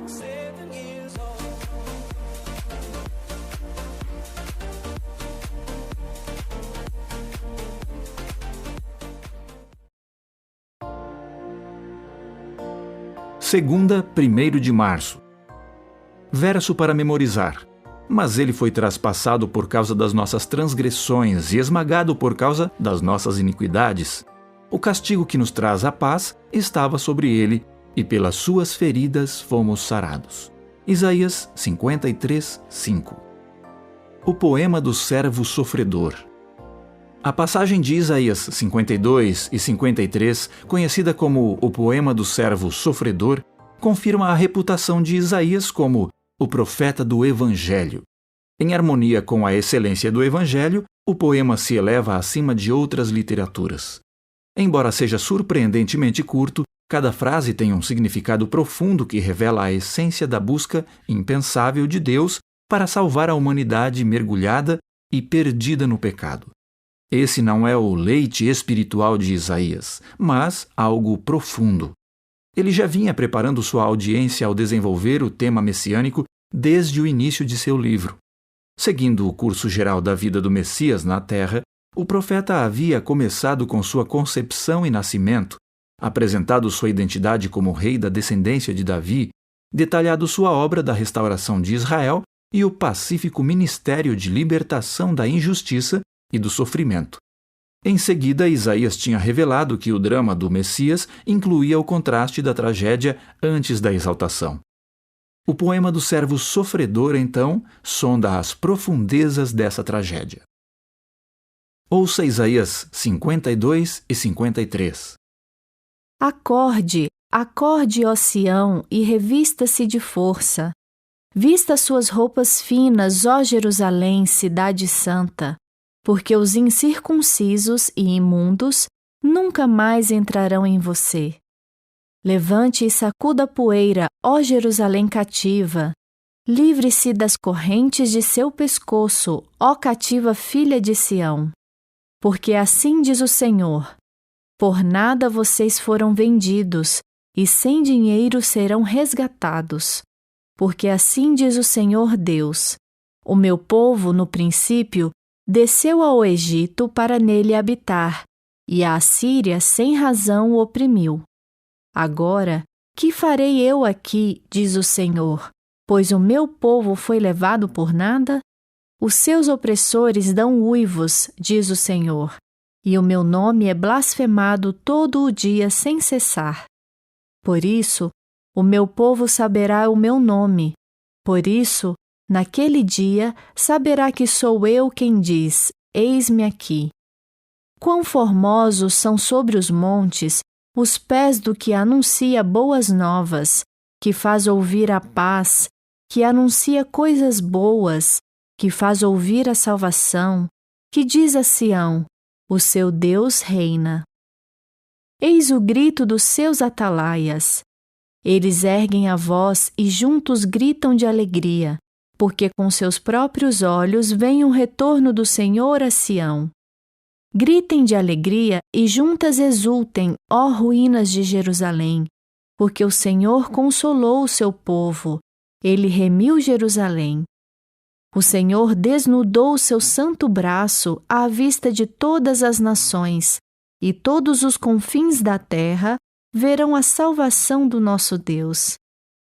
7 years old. Segunda, 1º de março. Verso para memorizar. Mas ele foi traspassado por causa das nossas transgressões e esmagado por causa das nossas iniquidades. O castigo que nos traz a paz estava sobre ele, e pelas suas feridas fomos sarados. Isaías 53, 5. O poema do servo sofredor. A passagem de Isaías 52 e 53, conhecida como o poema do servo sofredor, confirma a reputação de Isaías como o profeta do Evangelho. Em harmonia com a excelência do Evangelho, o poema se eleva acima de outras literaturas. Embora seja surpreendentemente curto, cada frase tem um significado profundo que revela a essência da busca impensável de Deus para salvar a humanidade mergulhada e perdida no pecado. Esse não é o leite espiritual de Isaías, mas algo profundo. Ele já vinha preparando sua audiência ao desenvolver o tema messiânico desde o início de seu livro. Seguindo o curso geral da vida do Messias na Terra, o profeta havia começado com sua concepção e nascimento, apresentado sua identidade como rei da descendência de Davi, detalhado sua obra da restauração de Israel e o pacífico ministério de libertação da injustiça e do sofrimento. Em seguida, Isaías tinha revelado que o drama do Messias incluía o contraste da tragédia antes da exaltação. O poema do servo sofredor, então, sonda as profundezas dessa tragédia. Ouça Isaías 52 e 53. Acorde, acorde, ó Sião, e revista-se de força. Vista suas roupas finas, ó Jerusalém, cidade santa, porque os incircuncisos e imundos nunca mais entrarão em você. Levante e sacuda a poeira, ó Jerusalém cativa. Livre-se das correntes de seu pescoço, ó cativa filha de Sião. Porque assim diz o Senhor: por nada vocês foram vendidos, e sem dinheiro serão resgatados. Porque assim diz o Senhor Deus: o meu povo, no princípio, desceu ao Egito para nele habitar, e a Assíria sem razão o oprimiu. Agora, que farei eu aqui, diz o Senhor, pois o meu povo foi levado por nada? Os seus opressores dão uivos, diz o Senhor, e o meu nome é blasfemado todo o dia sem cessar. Por isso, o meu povo saberá o meu nome. Por isso, naquele dia, saberá que sou eu quem diz: eis-me aqui. Quão formosos são sobre os montes os pés do que anuncia boas novas, que faz ouvir a paz, que anuncia coisas boas, que faz ouvir a salvação, que diz a Sião: o seu Deus reina. Eis o grito dos seus atalaias. Eles erguem a voz e juntos gritam de alegria, porque com seus próprios olhos vem o retorno do Senhor a Sião. Gritem de alegria e juntas exultem, ó ruínas de Jerusalém, porque o Senhor consolou o seu povo, ele remiu Jerusalém. O Senhor desnudou o seu santo braço à vista de todas as nações, e todos os confins da terra verão a salvação do nosso Deus.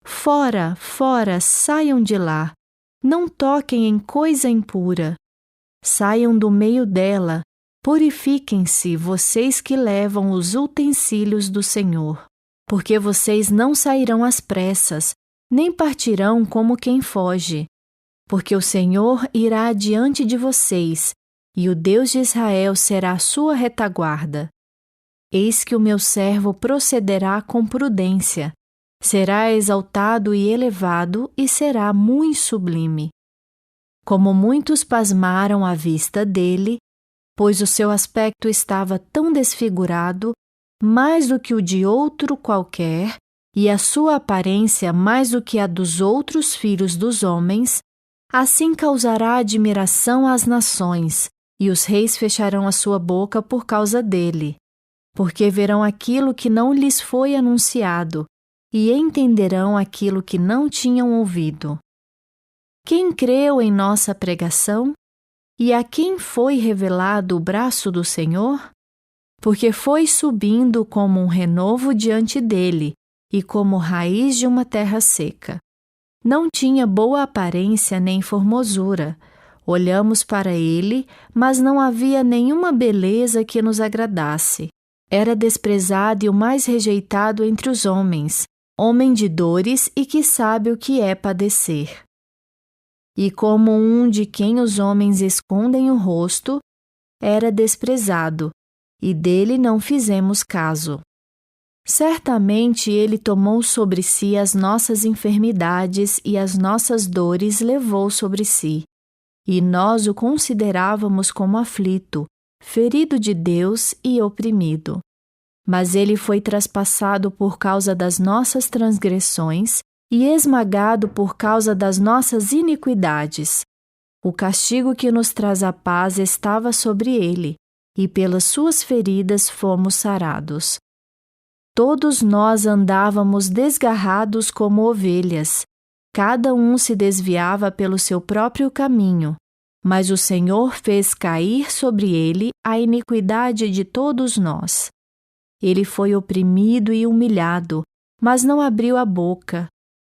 Fora, fora, saiam de lá, não toquem em coisa impura. Saiam do meio dela, purifiquem-se, vocês que levam os utensílios do Senhor, porque vocês não sairão às pressas, nem partirão como quem foge. Porque o Senhor irá adiante de vocês, e o Deus de Israel será a sua retaguarda. Eis que o meu servo procederá com prudência, será exaltado e elevado e será muito sublime. Como muitos pasmaram à vista dele, pois o seu aspecto estava tão desfigurado, mais do que o de outro qualquer, e a sua aparência mais do que a dos outros filhos dos homens, assim causará admiração às nações, e os reis fecharão a sua boca por causa dele, porque verão aquilo que não lhes foi anunciado, e entenderão aquilo que não tinham ouvido. Quem creu em nossa pregação? E a quem foi revelado o braço do Senhor? Porque foi subindo como um renovo diante dele e como raiz de uma terra seca. Não tinha boa aparência nem formosura. Olhamos para ele, mas não havia nenhuma beleza que nos agradasse. Era desprezado e o mais rejeitado entre os homens, homem de dores e que sabe o que é padecer. E como um de quem os homens escondem o rosto, era desprezado, e dele não fizemos caso. Certamente ele tomou sobre si as nossas enfermidades e as nossas dores levou sobre si. E nós o considerávamos como aflito, ferido de Deus e oprimido. Mas ele foi traspassado por causa das nossas transgressões e esmagado por causa das nossas iniquidades. O castigo que nos traz a paz estava sobre ele, e pelas suas feridas fomos sarados. Todos nós andávamos desgarrados como ovelhas, cada um se desviava pelo seu próprio caminho, mas o Senhor fez cair sobre ele a iniquidade de todos nós. Ele foi oprimido e humilhado, mas não abriu a boca.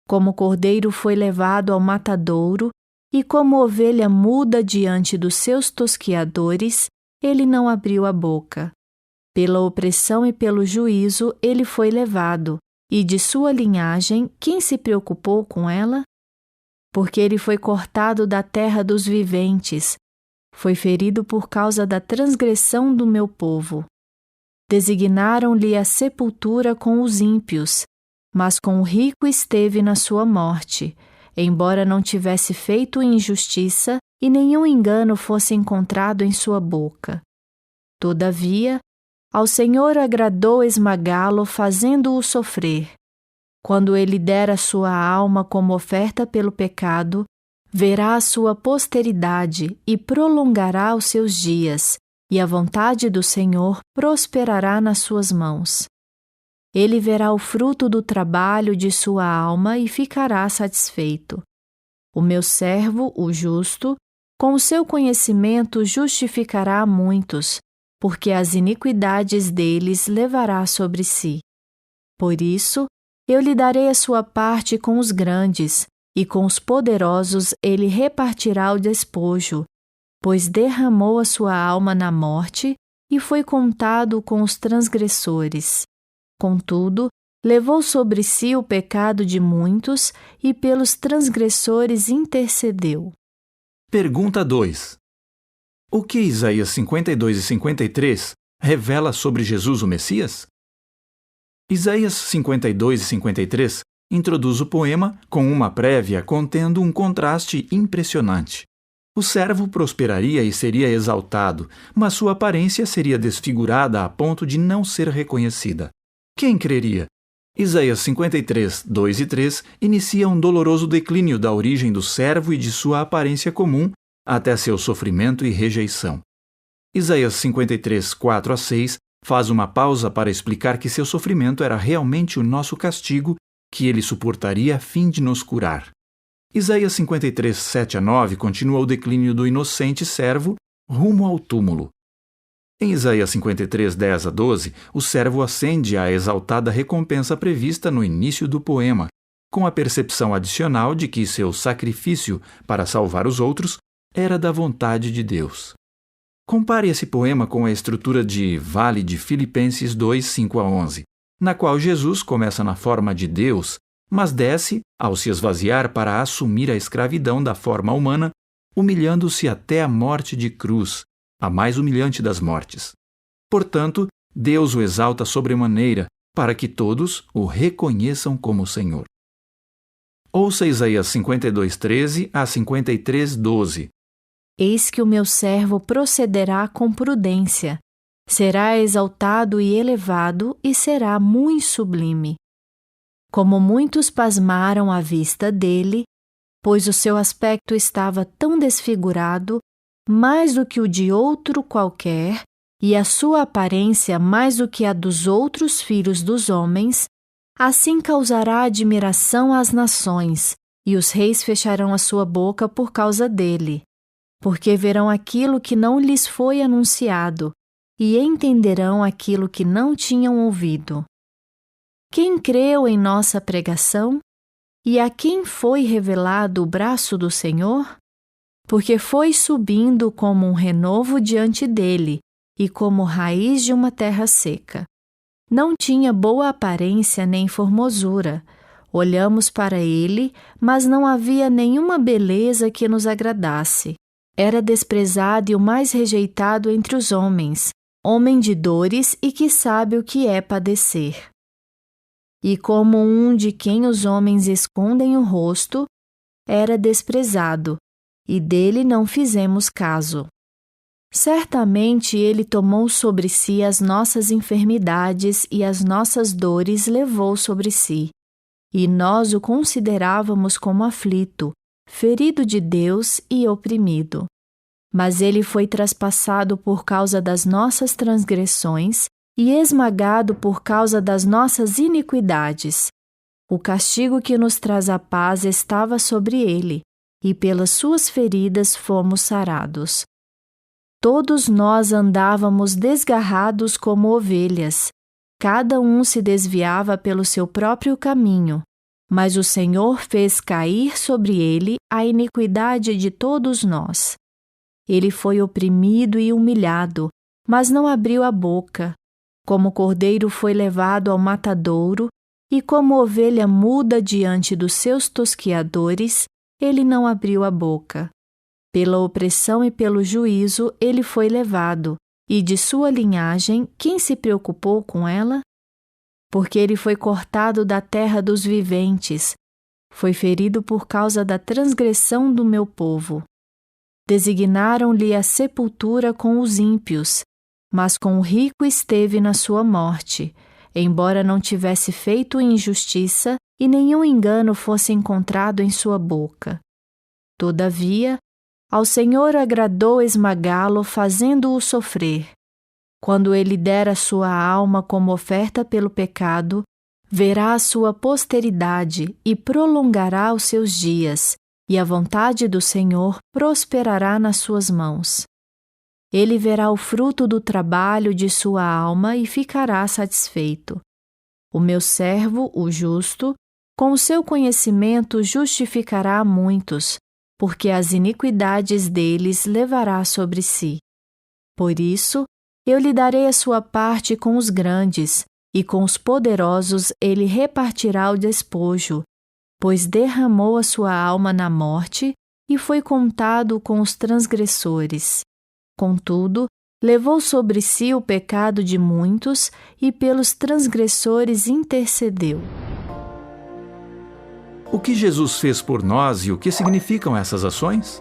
Como cordeiro foi levado ao matadouro, e como ovelha muda diante dos seus tosquiadores, ele não abriu a boca. Pela opressão e pelo juízo ele foi levado, e de sua linhagem, quem se preocupou com ela? Porque ele foi cortado da terra dos viventes, foi ferido por causa da transgressão do meu povo. Designaram-lhe a sepultura com os ímpios, mas com o rico esteve na sua morte, embora não tivesse feito injustiça e nenhum engano fosse encontrado em sua boca. Todavia, ao Senhor agradou esmagá-lo, fazendo-o sofrer. Quando ele der a sua alma como oferta pelo pecado, verá a sua posteridade e prolongará os seus dias, e a vontade do Senhor prosperará nas suas mãos. Ele verá o fruto do trabalho de sua alma e ficará satisfeito. O meu servo, o justo, com o seu conhecimento justificará a muitos, porque as iniquidades deles levará sobre si. Por isso, eu lhe darei a sua parte com os grandes, e com os poderosos ele repartirá o despojo, pois derramou a sua alma na morte e foi contado com os transgressores. Contudo, levou sobre si o pecado de muitos e pelos transgressores intercedeu. Pergunta 2. O que Isaías 52 e 53 revela sobre Jesus o Messias? Isaías 52 e 53 introduz o poema com uma prévia contendo um contraste impressionante. O servo prosperaria e seria exaltado, mas sua aparência seria desfigurada a ponto de não ser reconhecida. Quem creria? Isaías 53, 2 e 3 inicia um doloroso declínio da origem do servo e de sua aparência comum até seu sofrimento e rejeição. Isaías 53, 4 a 6 faz uma pausa para explicar que seu sofrimento era realmente o nosso castigo que ele suportaria a fim de nos curar. Isaías 53, 7 a 9 continua o declínio do inocente servo rumo ao túmulo. Em Isaías 53, 10 a 12, o servo ascende à exaltada recompensa prevista no início do poema, com a percepção adicional de que seu sacrifício para salvar os outros era da vontade de Deus. Compare esse poema com a estrutura de Vale de Filipenses 2, 5 a 11, na qual Jesus começa na forma de Deus, mas desce ao se esvaziar para assumir a escravidão da forma humana, humilhando-se até a morte de cruz, a mais humilhante das mortes. Portanto, Deus o exalta sobremaneira, para que todos o reconheçam como Senhor. Ouça Isaías 52, 13 a 53, 12. Eis que o meu servo procederá com prudência, será exaltado e elevado e será muito sublime. Como muitos pasmaram à vista dele, pois o seu aspecto estava tão desfigurado, mais do que o de outro qualquer, e a sua aparência mais do que a dos outros filhos dos homens, Assim causará admiração às nações, e os reis fecharão a sua boca por causa dele, porque verão aquilo que não lhes foi anunciado, e entenderão aquilo que não tinham ouvido. Quem creu em nossa pregação? E a quem foi revelado o braço do Senhor? Porque foi subindo como um renovo diante dele, e como raiz de uma terra seca. Não tinha boa aparência nem formosura. Olhamos para ele, mas não havia nenhuma beleza que nos agradasse. Era desprezado e o mais rejeitado entre os homens, homem de dores e que sabe o que é padecer. E como um de quem os homens escondem o rosto, era desprezado, e dele não fizemos caso. Certamente ele tomou sobre si as nossas enfermidades e as nossas dores levou sobre si. E nós o considerávamos como aflito, ferido de Deus e oprimido. Mas ele foi traspassado por causa das nossas transgressões e esmagado por causa das nossas iniquidades. O castigo que nos traz a paz estava sobre ele, e pelas suas feridas fomos sarados. Todos nós andávamos desgarrados como ovelhas, cada um se desviava pelo seu próprio caminho, mas o Senhor fez cair sobre ele a iniquidade de todos nós. Ele foi oprimido e humilhado, mas não abriu a boca. Como cordeiro foi levado ao matadouro, e como ovelha muda diante dos seus tosquiadores, ele não abriu a boca. Pela opressão e pelo juízo ele foi levado, e de sua linhagem, quem se preocupou com ela? Porque ele foi cortado da terra dos viventes, foi ferido por causa da transgressão do meu povo. Designaram-lhe a sepultura com os ímpios, mas com o rico esteve na sua morte, embora não tivesse feito injustiça e nenhum engano fosse encontrado em sua boca. Todavia, ao Senhor agradou esmagá-lo, fazendo-o sofrer. Quando ele der a sua alma como oferta pelo pecado, verá a sua posteridade e prolongará os seus dias, e a vontade do Senhor prosperará nas suas mãos. Ele verá o fruto do trabalho de sua alma e ficará satisfeito. O meu servo, o justo, com o seu conhecimento justificará a muitos, porque as iniquidades deles levará sobre si. Por isso, eu lhe darei a sua parte com os grandes, e com os poderosos ele repartirá o despojo, pois derramou a sua alma na morte e foi contado com os transgressores. Contudo, levou sobre si o pecado de muitos e pelos transgressores intercedeu. O que Jesus fez por nós e o que significam essas ações?